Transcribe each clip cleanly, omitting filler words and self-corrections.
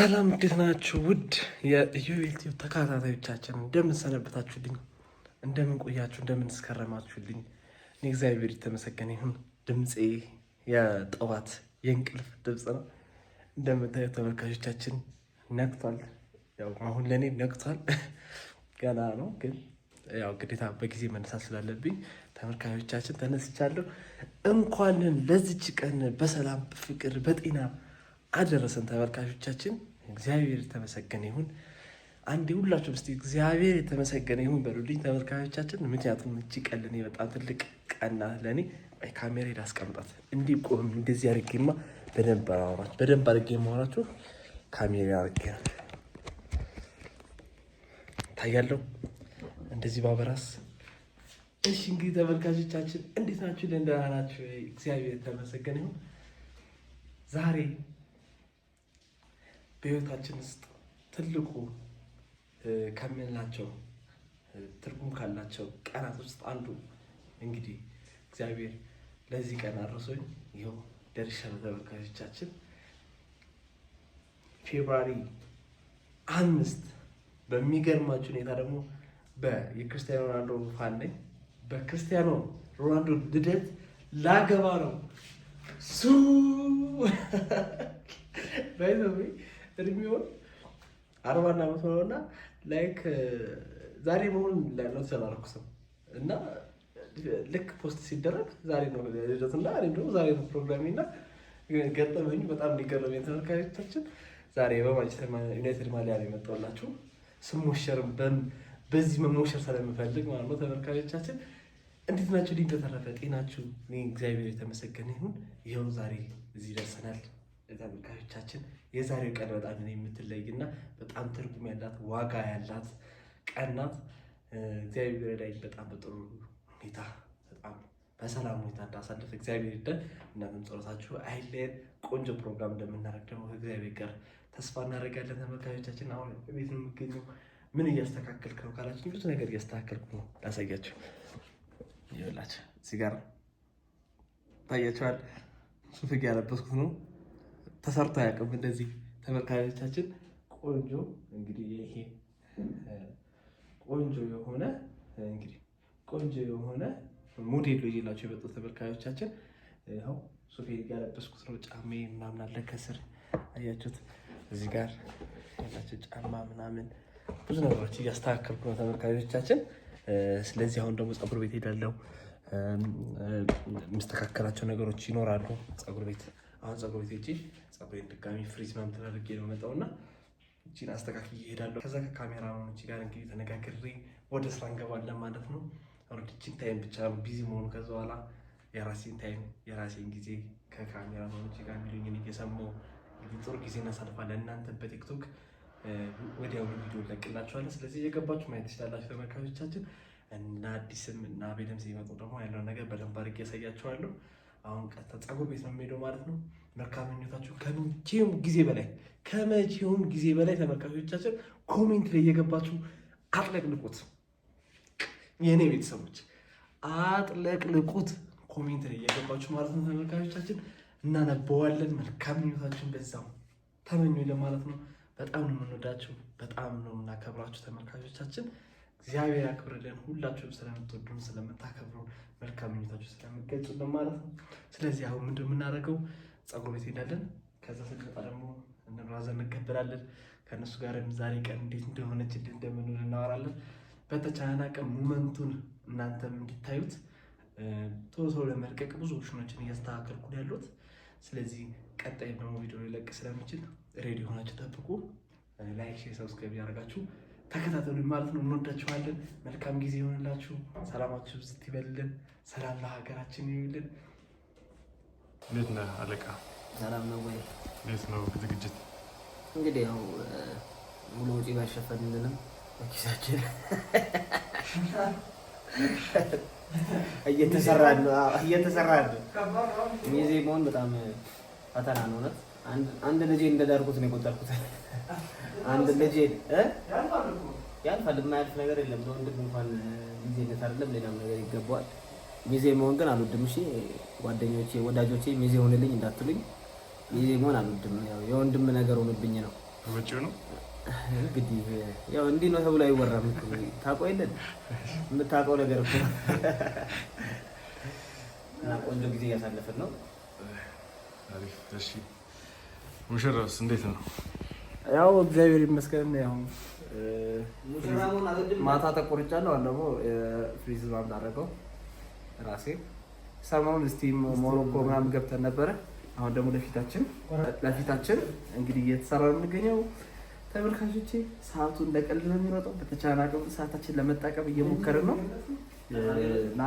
ሰላም እንዴት ናችሁ? ውድ የኢዮቤልዩ ተከታታዮቻችን እንደምን ሰነበታችሁልኝ? እንደምን ቆያችሁ? እንደምን ስከረማችሁልኝ? እኔ እግዚአብሔር የተመሰገነ ይሁን። ድምፄ የጠዋት የእንቅልፍ ድምፅ ነው። እንደምታዩት ተመልካቾቻችን ነግቷል። ያው አሁን ለእኔ ነግቷል፣ ገና ነው ግን ያው ግዴታ በጊዜ መነሳት ስላለብኝ ተመልካቾቻችን ተነስቻለሁ። እንኳንን ለዚች ቀን በሰላም በፍቅር በጤና አደረሰን ተመልካቾቻችን። እግዚአብሔር የተመሰገነ ይሁን። አንዴ ሁላችሁም እስቲ እግዚአብሔር የተመሰገነ ይሁን በሉልኝ ተመልካቾቻችን። ምክንያቱም እቺ ቀን ለእኔ በጣም ትልቅ ቀን ናት። ለእኔ ካሜራ ላስቀምጣት እንዲህ ቆም እንደዚህ አድርጌማ በደንብ አወራችሁ በደንብ አድርጌ የማወራችሁ ካሜራ አድርጌ ታያለሁ እንደዚህ ባበራስ። እሺ እንግዲህ ተመልካቾቻችን እንዴት ናችሁ? ደህና ናችሁ? እግዚአብሔር የተመሰገነ ይሁን። ዛሬ በህይወታችን ውስጥ ትልቁ ከምንላቸው ትርጉም ካላቸው ቀናት ውስጥ አንዱ እንግዲህ እግዚአብሔር ለዚህ ቀን አድርሶኝ ይኸው ደርሻለሁ ተመልካቾቻችን። ፌብሩዋሪ 5 በሚገርማችሁ ሁኔታ ደግሞ የክርስቲያኖ ሮናልዶ ፋን ነኝ። በክርስቲያኖ ሮናልዶ ልደት ላገባ ነው ሱ እድሜውን 40 ዓመት ሆነውና ላይክ ዛሬ መሆን ላለው ተላረኩስም እና ልክ ፖስት ሲደረግ ዛሬ ነው ልደቱና እኔ ደግሞ ዛሬ ነው ፕሮግራሜና ገጠመኝ በጣም ሊገርመኝ ተመልካቾቻችን። ዛሬ በማንቸስተር ዩናይትድ ማሊያ ነው የመጣሁላችሁ። ስሞሸርም በዚህ መሞሸር ስለምፈልግ ማለት ነው ተመልካቾቻችን። እንዴት ናችሁ? ልኝ በተረፈ ጤናችሁ? እኔ እግዚአብሔር የተመሰገነ ይሁን። ይኸው ዛሬ እዚህ ደርሰናል ተመልካቾቻችን። የዛሬው ቀን በጣም የምትለይና በጣም ትርጉም ያላት ዋጋ ያላት ቀን ናት። እግዚአብሔር ረዳኝ በጣም በጥሩ ሁኔታ በጣም በሰላም ሁኔታ እንዳሳልፍ እግዚአብሔር ይርዳን። እናንተም ጸሎታችሁ አይለየን። ቆንጆ ፕሮግራም እንደምናደርግ ደግሞ ከእግዚአብሔር ጋር ተስፋ እናደርጋለን ተመልካቾቻችን። አሁን ቤት ነው የምገኘው። ምን እያስተካከልክ ነው ካላችሁ ብዙ ነገር እያስተካከልኩ ነው። ላሳያችሁ። ይኸውላችሁ እዚህ ጋር ታያችኋል። ሱፍ ያለበስኩት ነው። ተሰርቶ አያውቅም እንደዚህ ተመልካቾቻችን። ቆንጆ እንግዲህ ይሄ ቆንጆ የሆነ ሞዴል ይዤላችሁ የመጣሁት ተመልካቾቻችን። ይኸው ሱፍ ያለበስኩት ነው። ጫሜ ምናምን አለ ከስር አያችሁት። እዚህ ጋር ያላችሁ ጫማ ምናምን ብዙ ነገሮች እያስተካከልኩ ነው ተመልካቾቻችን። ስለዚህ አሁን ደግሞ ፀጉር ቤት ሄዳለሁ። የምስተካከላቸው ነገሮች ይኖራሉ ፀጉር ቤት። አሁን ፀጉር ቤት ሄጄ ፀጉሬን ድጋሚ ፍሪዝ ምናምን አድርጌ ነው የመጣውና እቺን አስተካክዬ እሄዳለሁ። ከዛ ከካሜራማኖች ጋር እንግዲህ ተነጋግሬ ወደ ስራ እንገባለን ማለት ነው። አውርድችን ታይም ብቻ ቢዚ መሆኑ ከዛ በኋላ የራሴን ታይም የራሴን ጊዜ ከካሜራማኖች ጋር የሚሉኝን እየሰማሁ ጥሩ ጊዜ እናሳልፋለን። እናንተ በቲክቶክ ወዲያውኑ ቪዲዮ ለቅላችኋለሁ። ስለዚህ እየገባችሁ ማየት ትችላላችሁ ተመልካቾቻችን። እና አዲስም እና ቤደም ሲመጡ ደግሞ ያለውን ነገር በደንብ አድርጌ ያሳያችኋለሁ። አሁን ቀጥታ ፀጉር ቤት ነው የምሄደው ማለት ነው። መልካም ምኞታችሁ ከመቼውም ጊዜ በላይ ተመልካቾቻችን ኮሜንት ላይ እየገባችሁ አጥለቅልቁት። የእኔ ቤተሰቦች አጥለቅልቁት ኮሜንት ላይ እየገባችሁ ማለት ነው ተመልካቾቻችን። እናነበዋለን። መልካም ምኞታችሁን በዛው ተመኙልን ማለት ነው። በጣም ነው የምንወዳችሁ፣ በጣም ነው የምናከብራችሁ ተመልካቾቻችን። እግዚአብሔር ያክብርልን። ሁላችሁም ስለምትወዱን ስለምታከብሩ መልካም ምኞታችሁ ስለምትገልጹልን ማለት ነው። ስለዚህ አሁን ምንድን የምናደርገው ፀጉር ቤት ሄዳለን። ከዛ ስንመጣ ደግሞ እንራዘን እንቀበላለን። ከእነሱ ጋርም ዛሬ ቀን እንዴት እንደሆነች እንደምንል እናወራለን። በተቻለን አቅም ሞመንቱን እናንተም እንዲታዩት ቶሎ ለመልቀቅ ብዙ ኦፕሽኖችን እያስተካከልኩ ነው ያሉት። ስለዚህ ቀጣይ ደግሞ ቪዲዮ ሊለቅ ስለሚችል ሬዲ ሆናችሁ ጠብቁ። ላይክ፣ ሼር፣ ሰብስክራይብ ያደርጋችሁ ተከታተሉኝ ማለት ነው። እንወዳችኋለን። መልካም ጊዜ ይሆንላችሁ። ሰላማችሁ ብዝት ይበልልን። ሰላም ለሀገራችን ይሁንልን። እንዴት ነህ አለቃ? ሰላም ነው ወይ? እንዴት ነው ዝግጅት? እንግዲህ ያው ሙሉ ወጪ ባይሸፈንልንም በኪሳችን እየተሰራ ነው። ሚዜ መሆን በጣም ፈተና ነው እውነት። አንድ ልጄ እንደዳርኩት ነው የቆጠርኩት። አንድ ልጄ ያልፋል፣ የማያልፍ ነገር የለም። ለወንድም እንኳን ሚዜነት አይደለም ሌላም ነገር ይገባዋል። ሚዜ መሆን ግን አልወድም። እሺ ጓደኞቼ፣ ወዳጆቼ ሚዜ ሆነልኝ እንዳትሉኝ። ሚዜ መሆን አልወድም። ያው የወንድም ነገር ሆነብኝ ነው ወጪው ነው እንግዲህ ያው እንዲህ ነው ተብሎ አይወራም። ታውቀው የለን የምታውቀው ነገር እኮ እና ቆንጆ ጊዜ እያሳለፍን ነው። አሪፍ። እሺ ሙሽራውስ እንዴት ነው? ያው እግዚአብሔር ይመስገን። ያው ማታ ተቆርጫለሁ። አሁን ደግሞ ፍሪዝ ማምጣ አደረገው ራሴ። ሰሞኑን ስቲም ሞሮኮ ምናምን ገብተን ነበረ። አሁን ደግሞ ለፊታችን እንግዲህ እየተሰራ ነው የሚገኘው። ተመልካቾቼ ሰዓቱ እንደቀልድ ነው የሚሮጠው። በተቻለ አቅም ሰዓታችን ለመጠቀም እየሞከርን ነው እና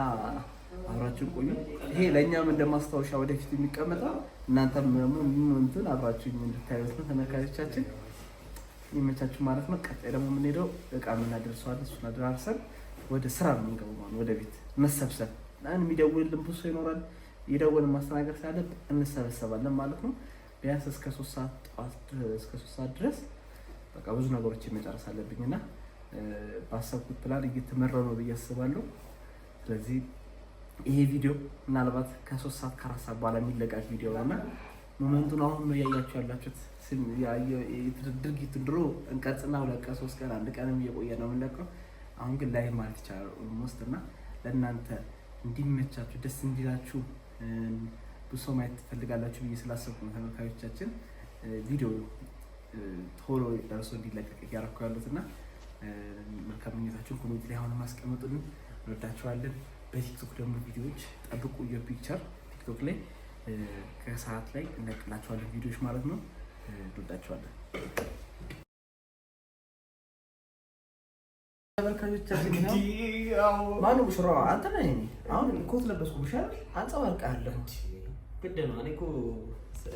አብራችሁን ቆዩ። ይሄ ለእኛም እንደማስታወሻ ወደፊት የሚቀመጠው እናንተም እንትን አብራችሁኝ እንድታዩት ነው ተመልካቾቻችን። ይመቻችሁ ማለት ነው። ቀጣይ ደግሞ የምንሄደው እቃ የምናደርሰዋለን። እሱን አደራርሰን ወደ ስራ ነው የምንገባው። ወደ ቤት መሰብሰብ የሚደውልልን ብዙ ሰው ይኖራል። የደወልን ማስተናገድ ስላለብን እንሰበሰባለን ማለት ነው። ቢያንስ እስከ 3 ሰዓት ጠዋት እስከ 3 ሰዓት ድረስ በቃ ብዙ ነገሮችን መጨረስ አለብኝ እና ባሰብኩት ፕላን እየተመራው ነው ብዬ አስባለሁ። ስለዚህ ይሄ ቪዲዮ ምናልባት ከ3 ሰዓት ከ4 ሰዓት በኋላ የሚለቀቅ ቪዲዮ ነው እና ሞመንቱን አሁን ነው እያያችሁ ያላችሁት። ድርጊቱን ድሮ እንቀርጽና 2 ቀን 3 ቀን 1 ቀንም እየቆየ ነው የምንለቀው። አሁን ግን ላይ ማለት ይቻላል ኦልሞስት እና ለእናንተ እንዲመቻችሁ ደስ እንዲላችሁ ብዙ ሰው ማየት ትፈልጋላችሁ ብዬ ስላሰብኩ ነው ተመልካቾቻችን ቪዲዮ ቶሎ ደርሶ እንዲለቀቅ እያደረኩ ያሉት እና መልካም ምኞታችሁን ኮሜንት ላይ አሁን ማስቀመጡልን እንወዳችኋለን። በቲክቶክ ደግሞ ቪዲዮዎች ጠብቁ። የፒክቸር ቲክቶክ ላይ ከሰዓት ላይ እንለቅላችኋለን ቪዲዮዎች ማለት ነው። እንወዳችኋለን ተመልካቾቻችን። ማነው ሙሽራው? አንተ ነህ። አሁን ኮት ለበስኩ ሙሽራ አንጸባርቃለሁ። ግድ ነው። እኔ እኮ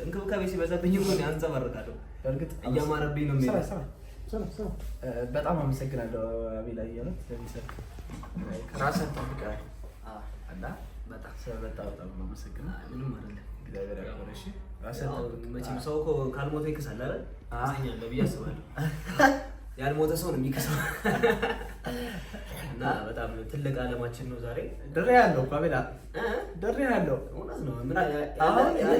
እንክብካቤ ሲበዛብኝ እኮ እኔ አንጸባርቃለሁ። በእርግጥ እያማረብኝ ነው የሚለው። በጣም አመሰግናለሁ አቤላ እያለት ለሚሰጥ ራስህን ጠብቀህ አላ በጣም ስለመጣ በጣም አመሰግናለሁ። ምንም አይደለም። እግዚአብሔር ያክብር። እሺ መቼም ሰው እኮ ካልሞተ ይክሳል አይደል? አስተኛለሁ ብዬ አስባለሁ። ያልሞተ ሰው ነው የሚከሰው እና በጣም ትልቅ አለማችን ነው ዛሬ። ድሬ ያለው አቤላ ድሬ ያለው እውነት ነው። ምን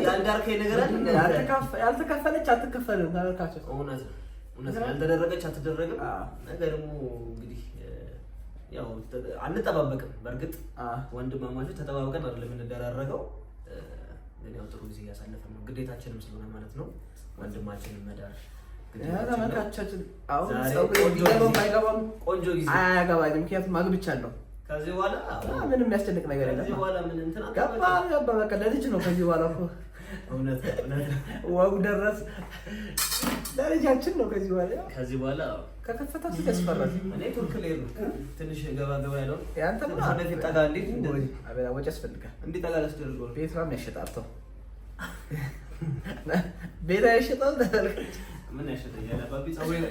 ያልዳርከኝ ነገር አለ? ያልተከፈለች አትከፈልም። ተመልካቾች እውነት ነው። ያልተደረገች አትደረግም። ነገ ደግሞ እንግዲህ ያው አንጠባበቅም። በእርግጥ ወንድማማቾች ተጠባብቀን አይደለም የምንደራረገው፣ ግን ያው ጥሩ ጊዜ እያሳለፍን ነው። ግዴታችንም ስለሆነ ማለት ነው ወንድማችንን መዳር ተመልካቾቻችን። አሁን ቆንጆ ጊዜ አያገባኝም፣ ምክንያቱም አግብቻለሁ። ከዚህ በኋላ ምንም የሚያስጨንቅ ነገር የለም። ከዚህ በኋላ ምን እንትን ገባ በቃ ለልጅ ነው። ከዚህ በኋላ እውነት ወጉ ደረስ ለልጃችን ነው። ከዚህ በኋላ ከከፈታችሁ ያስፈራል። እኔ ቱርክ ልሄድ ነው። ትንሽ ገባ ያለው ያንተ ማለት ይጠጋ እንዴ አቤላ ወጪ ያስፈልጋል። እንዲጠጋ ላስደርገው ቤት ነው ያሸጣርተው ቤት ያሸጣል። ምን ያሸጣል? አባቢ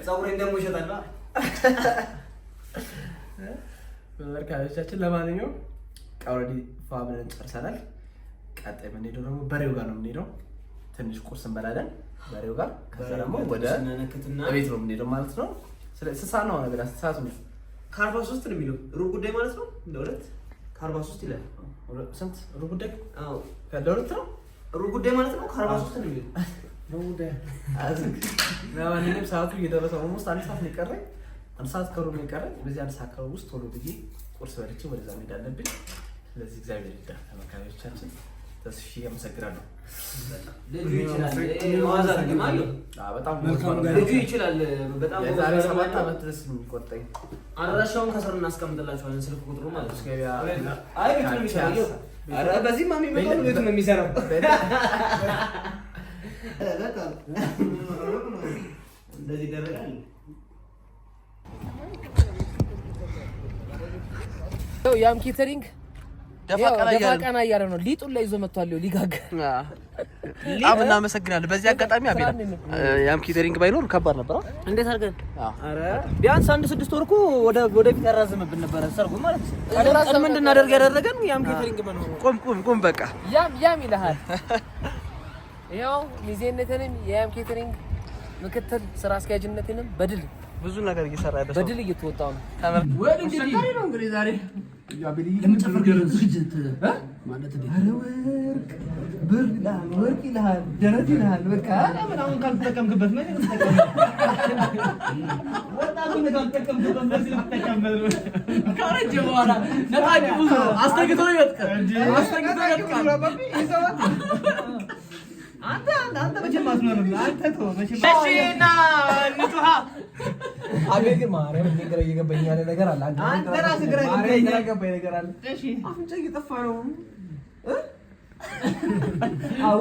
ፀጉሬን ደግሞ ይሸጣል። በመርካቶቻችን ለማንኛውም ቃውረዲ ፋብለን ጨርሰናል። ቀጣይ የምንሄደው ደግሞ በሬው ጋር ነው የምንሄደው። ትንሽ ቁርስ እንበላለን በሬው ጋር። ከዛ ደግሞ ወደ ቤት ነው የምንሄደው ማለት ነው። ስሳ ነው ነገር ስሳት ነው ከ43 ነው የሚለው ሩብ ጉዳይ ማለት ነው። ለሁለት ከ43 ይላል። ስንት ሩብ ጉዳይ? አዎ ለሁለት ነው ሩብ ጉዳይ ማለት ነው። ከ43 ነው የሚለው ሩብ ጉዳይ። ለማንኛውም ሰዓቱ እየደረሰ ነው። ኦልሞስት 1 ሰዓት ነው የቀረኝ። 1 ሰዓት ከሩብ ነው የቀረኝ። በዚህ 1 ሰዓት ከሩብ ውስጥ ቶሎ ብዬ ቁርስ በልቼ ወደዛ መሄድ አለብኝ። ስለዚህ እግዚአብሔር ይርዳን ተመካሪዎቻችን። ተስፋ ያመሰግናለሁ። ልጁ ይችላል ዋዛ ነው በጣም ልጁ ይችላል በጣም የዛሬ 7 ዓመት ድረስ የሚቆጠኝ። አድራሻውን ከስር እናስቀምጥላችኋለን ስልክ ቁጥሩ ማለት ነው። አይ ቤት ነው የሚሰራው። አረ በዚህ ማሚ መጣው ቤት ነው የሚሰራው። በጣም እንደዚህ ይደረጋል። ያም ኬተሪንግ ደፋ ቀና እያለ ነው። ሊጡን ላይ ይዞ መጥቷል። ሊጋገር በጣም እናመሰግናለን። በዚህ አጋጣሚ አቤላ ያም ኬተሪንግ ባይኖር ከባድ ነበር። እንዴት አድርገን አረ ቢያንስ 1-6 ወር እኮ ወደፊት ያራዘመብን ነበር ሰርጉ ማለት ነው። ቀድመን እንድናደርግ ያደረገን ያም ኬተሪንግ መኖር። ቁም በቃ ያም ይልሃል። ያው ሚዜነትንም የያም ኬተሪንግ ምክትል ስራ አስኪያጅነትንም በድል ብዙ ነገር እየሰራ ያለ ሰው በድል እየተወጣው ነው። ወይ እንግዲህ ዛሬ ማለት ነው። ኧረ ወርቅ ብር ይልሃል፣ ወርቅ ይልሃል፣ ደረት ይልሃል። በቃ ምን አሁን ካልተጠቀምክበት ነው ወጣቱን ካልተጠቀምክበት ነው ስለተጠቀምበት ካረጀ በኋላ ነጣቂ ብዙ አስተግቶ ይወጥቃል። አንተ መቼም አትኖርም። አንተ ተው መቼም እሺና ንጹሃ አቤት ግን ማርያም ነገር እየገባኝ ያለ ነገር አለ። አንተ ራስህ ግራ የገባኝ ነገር አለ። እሺ አፍንጫ እየጠፋ ነው።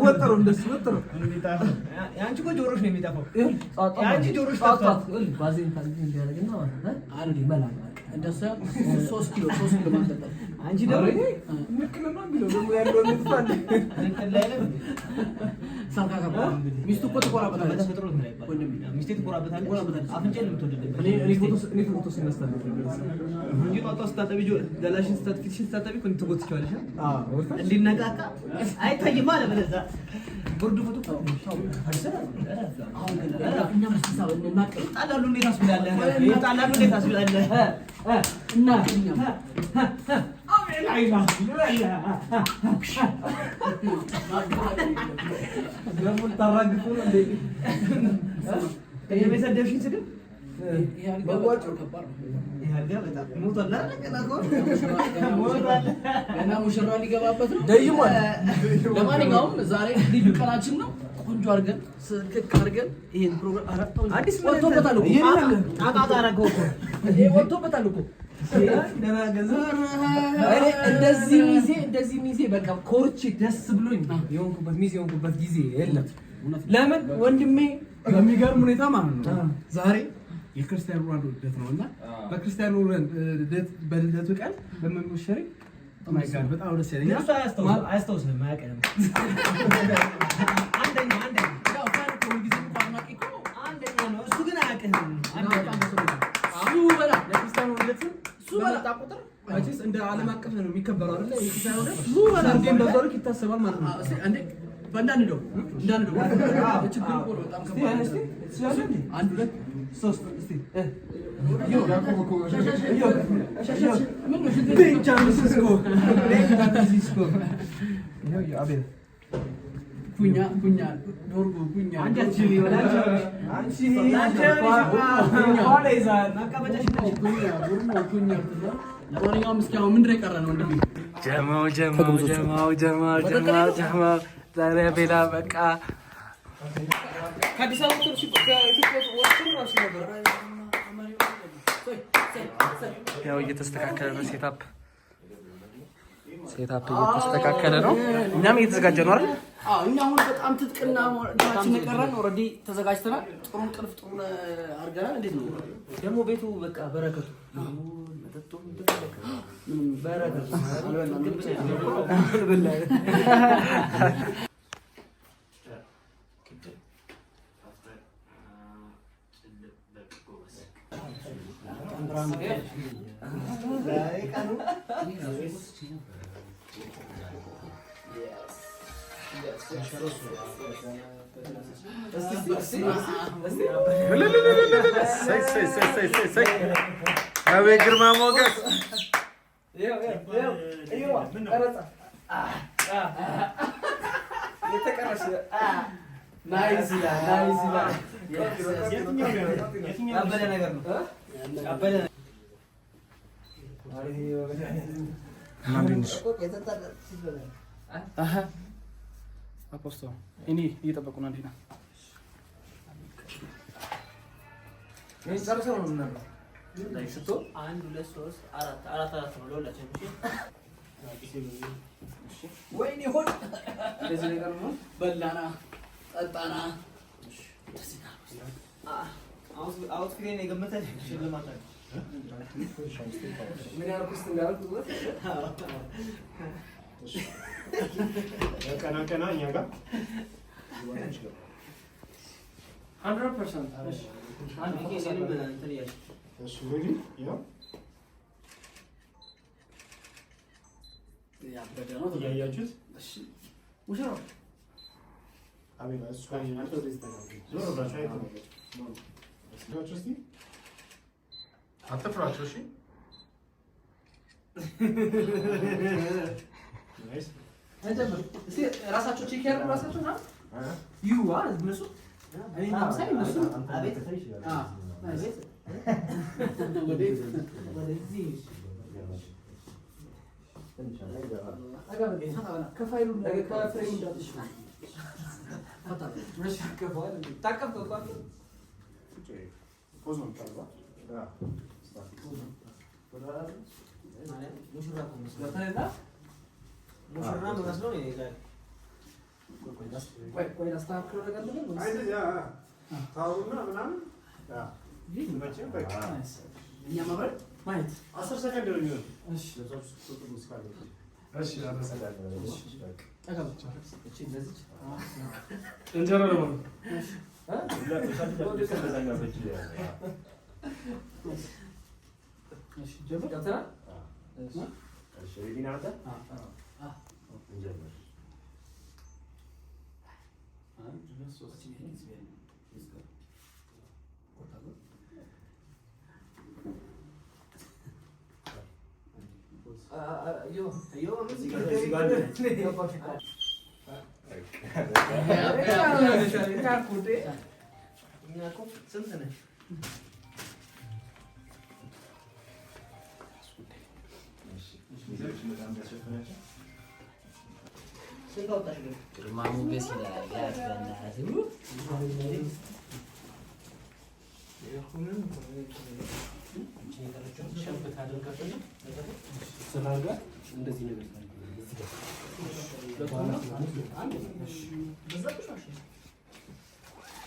ወጥሮ እንደሱ ወጥሮ ያንቺ እኮ ጆሮሽ ነው የሚጠፋው። ያንቺ ጆሮሽ ጠፋት። ባዜን ታዝኝ እንዲያደርግና ማለት አንዴ መላክ እንደሱ 3 ኪሎ ማለት ነው። አንቺ ደግሞ ምክንያቱም ቢለው ደግሞ ያለው ልትፋል ሳንካካ ሚስቱ እኮ ትቆራበታለች። በተፈጥሮ ነው ማለት ወንድም ሚስቴ ትቆራበታለች። አፍንጫ ለምትወደድበት እኔ ፎቶ ሲነስተል እንጂ ጧጧ ስታጠቢ ገላሽን ፊትሽን ስታጠቢ እኮ ትጎትቻለሽ። እንዲነቃቃ አይታይም አለ በለዛ ብርዱ ፎቶ አሁን እኛ መስሳብ ጣላሉ እንዴት አስብላለህ? ጣላሉ እንዴት አስብላለህ? እና እኛ የመሰደብሽን ስድብ ገና ሙሽራ ሊገባበት ነው። ለማንኛውም ዛሬ ልዩ ቀናችን ነው። ቆንጆ አድርገን ስልክ አድርገን ይሄን ፕሮግራም አዲስ ወጥቶበታል እኮ ወጥቶበታል እኮ እንደዚህ ሚዜ በቃ ኮርቼ ደስ ብሎኝ የሆንኩበት ጊዜ የለም። ለምን ወንድሜ በሚገርም ሁኔታ ማለት ነው ዛሬ የክርስቲያኖ ሮናልዶ ልደት ነውና በክርስቲያኖ በልደቱ ቀን በመሞሸሪ ማይ ጋድ በጣም ደስ ያለኝ። እሱ አያስታውስም አያውቅም። አንደኛ ያው ታሪክ ነው ጊዜ አንደኛ ነው እሱ ግን አያውቅም። እሱ በላ ለክርስቲያኖ ልደት እሱ በላ ቁጥር አዲስ እንደ ዓለም አቀፍ ነው የሚከበረው አይደል? የክርስቲያኖ ልደት እሱ በላ እንደ ዛሬ ይታሰባል ማለት ነው። አንዴ እንዳንደው ችግር እኮ ነው በጣም ከባድ ነው። 1 2 3 እስቲ ለማንኛውም እስኪ አሁን ምንድን ነው የቀረ ነው ወንድሜ? ጀማው ዛሬ ቤላ በቃ ከአዲስ አበባ ያው እየተስተካከለ ነው። ሴታፕ እየተስተካከለ ነው። እኛም እየተዘጋጀ ነው አይደል? አዎ እኛ አሁን በጣም ትጥቅና እንትናችን የቀረን ኦልሬዲ ተዘጋጅተናል። ጥሩ እንቅልፍ ጥሩ አድርገናል። እንዴት ነው ደግሞ ቤቱ በቃ በረከቱ መጠጡ ምንም በረከቱ አቤት ግርማ ሞገስ አፖስቶ እኔ እየጠበቁ ነው። እንዴና ምን ጨርሰው ነው ምናምን ላይ ስቶ 1 2 3 4 ነው ለሁላችንም። እሺ ወይኔ ሆድ እንደዚህ ነገር ነው። በላና ጠጣና አውትፊቴን የገመተ ሽልማት አለ። ምን ያርኩስ እንዳልኩ ቀና እኛ ጋር 100% እሺ አንድ ኬስንም እንትን ያሽ እሺ ሬዲ ያው ያበደ ነው ያያችሁት። እሺ ሙሽራው አቤት እሱ ካይናቶ ደስተናል ዞሮ ብራቻ አይተናል እስኪ እስኪ አትፍራችሁ። እሺ ራሳቸው ቼክ ያደርጉ ራሳቸው ና ይዋ እነሱ እኔ ለምሳሌ እነሱ አቤት ከፋይሉ ከፍሬም እንዳትሽ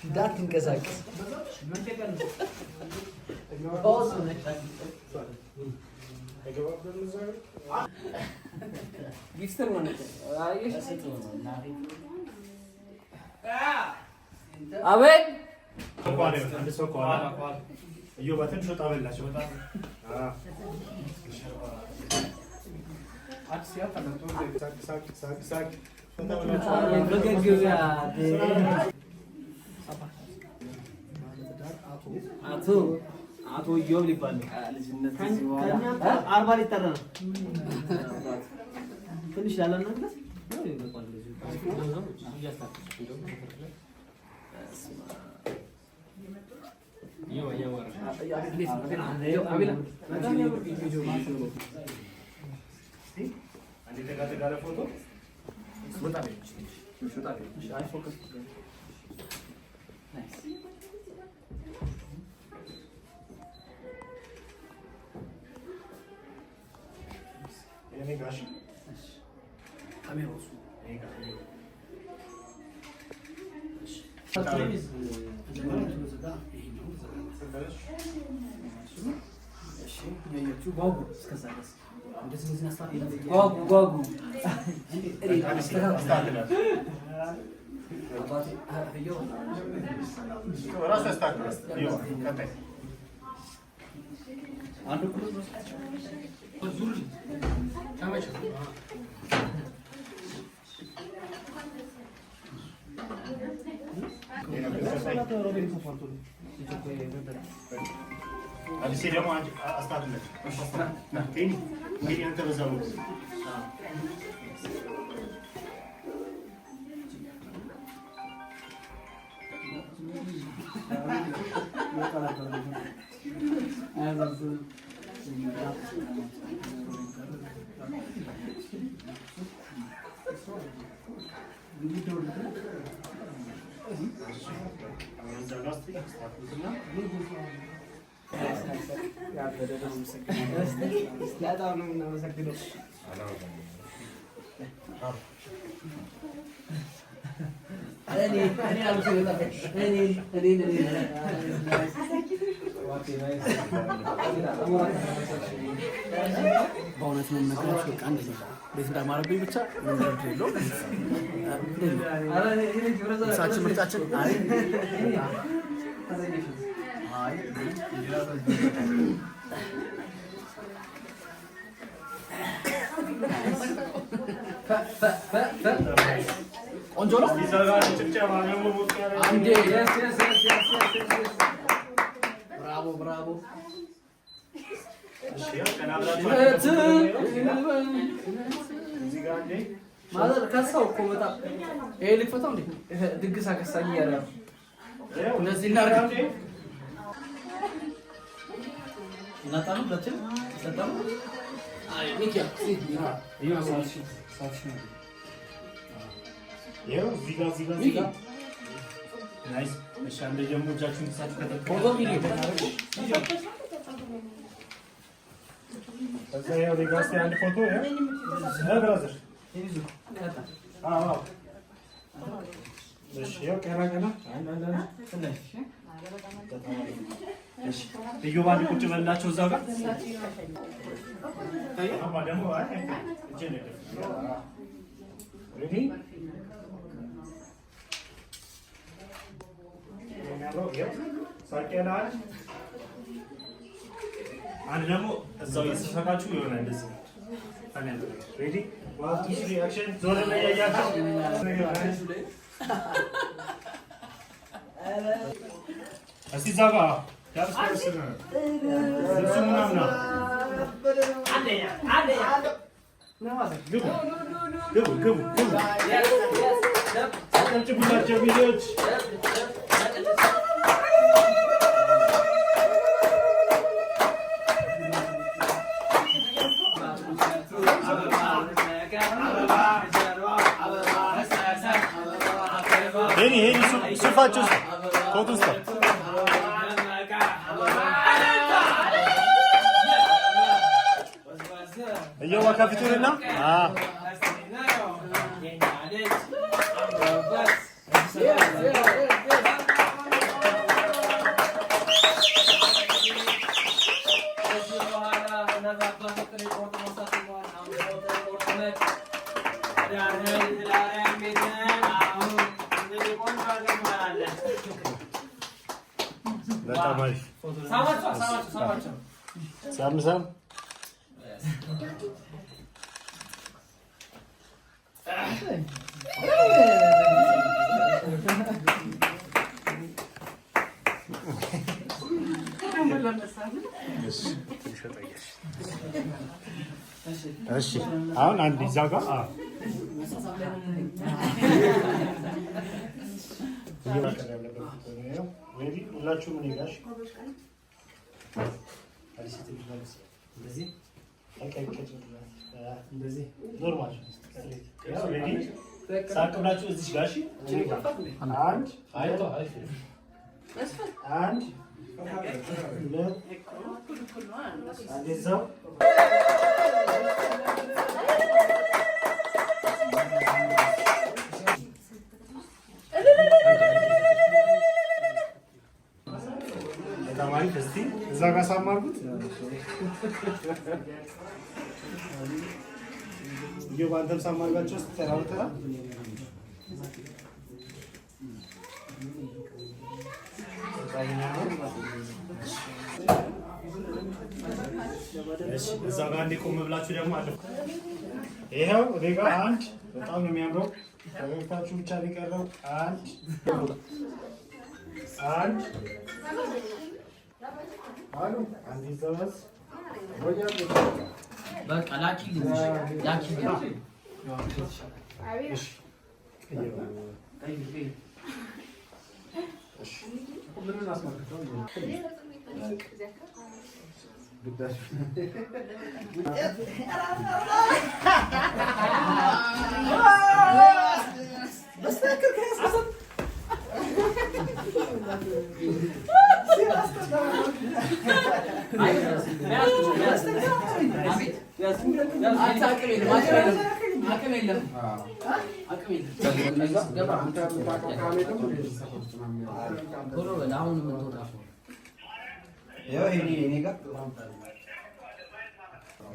እንዳትንቀሳቀስ አቤት አንድ ሰው ከኋላ እዮባትን ሾጣ በላቸው በጣም አቶ ኢዮብ ሊባል አርባ ሊጠራ ነው። ትንሽ ላላናግራት Adesso andiamo a starne. Tieni, vieni anche lo saluto. በእውነት ነው የምነግራችሁ። በቃ እንደዚህ ቤት እንዳማረብኝ ብቻ ምሳችን ምርጫችን ቆንጆ ነው። ብራቮ ብራቮ። እዚህ ጋር እንዴ ማዘር ከሰው እኮ በጣም ይሄ ልክፈታው እንዴ ድግስ አከሳኝ ያለ እንደዚህ እናርጋ እናታኑ ለችን ሰጣሙ አይ ሚኪያ ይሄ ሳትሽ ነው እዚህ ጋር ናይስ። እሺ አንዴ ደግሞ እጃችሁን ተሳትፈው ፎቶ ቪዲዮ ከዛ ያው ሌጋስ አንድ ፎቶ ያ ብራዘር ይዙ አዎ እሺ ያው ከራገና አንድ እሺ ልዩ ባንድ ቁጭ በላቸው እዛው ጋር አባ ደግሞ አይ እጄ ነገር ሬዲ አንድ ደግሞ እዛው እየተሰፋችሁ የሆነ እንደዚህ ሬዲ ዋን ቱ ስሪ አክሽን ዞር ላይ ያያችሁ እስቲ እዛ ጋር ያስፈልስ ነው እሱ ምናምን ግቡ አጨብጭቡላቸው ሚዲያዎች ሄኒ ሱፋችሁ ኮት ውስጥ እየዋ ከፊቱንና በጣም አሪፍ ሳም እሺ አሁን አንድ እዛ ጋር ሁላችሁም እኔ ጋር እንደዚህ ኖርማል ሳቅ ብላችሁ እዚህ ጋር አንድ ሁለት አንድ እዛው ተማሪ እስቲ እዛ ጋር ሳማርኩት ባንተም ሳማርጋቸው እስቲ ተራውተራ እዛ ጋር እንዲቆም ብላችሁ ደግሞ አለ ይሄው እኔ ጋር አንድ በጣም ነው የሚያምረው። ፈገግታችሁ ብቻ ሊቀረው አንድ አሉ አንድ ይዘዋል በቃ ላኪ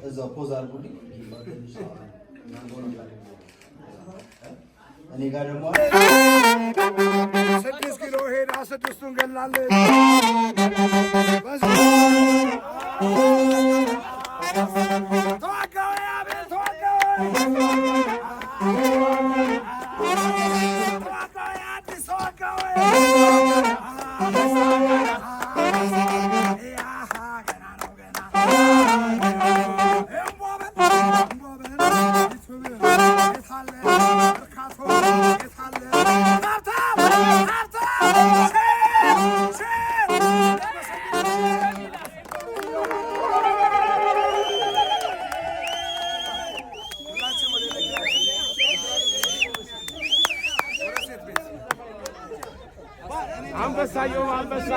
እዛው ፖዝ አድርጉልኝ። እኔ ጋር ደግሞ 6 ኪሎ ሄዳ 6ቱን ገላለች። አለማየሁ አንበሳ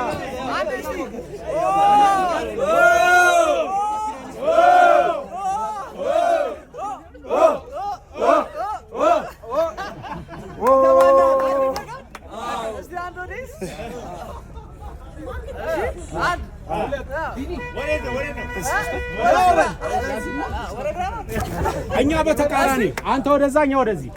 እኛ በተቃራኒ አንተ ወደዛ እኛ ወደዚህ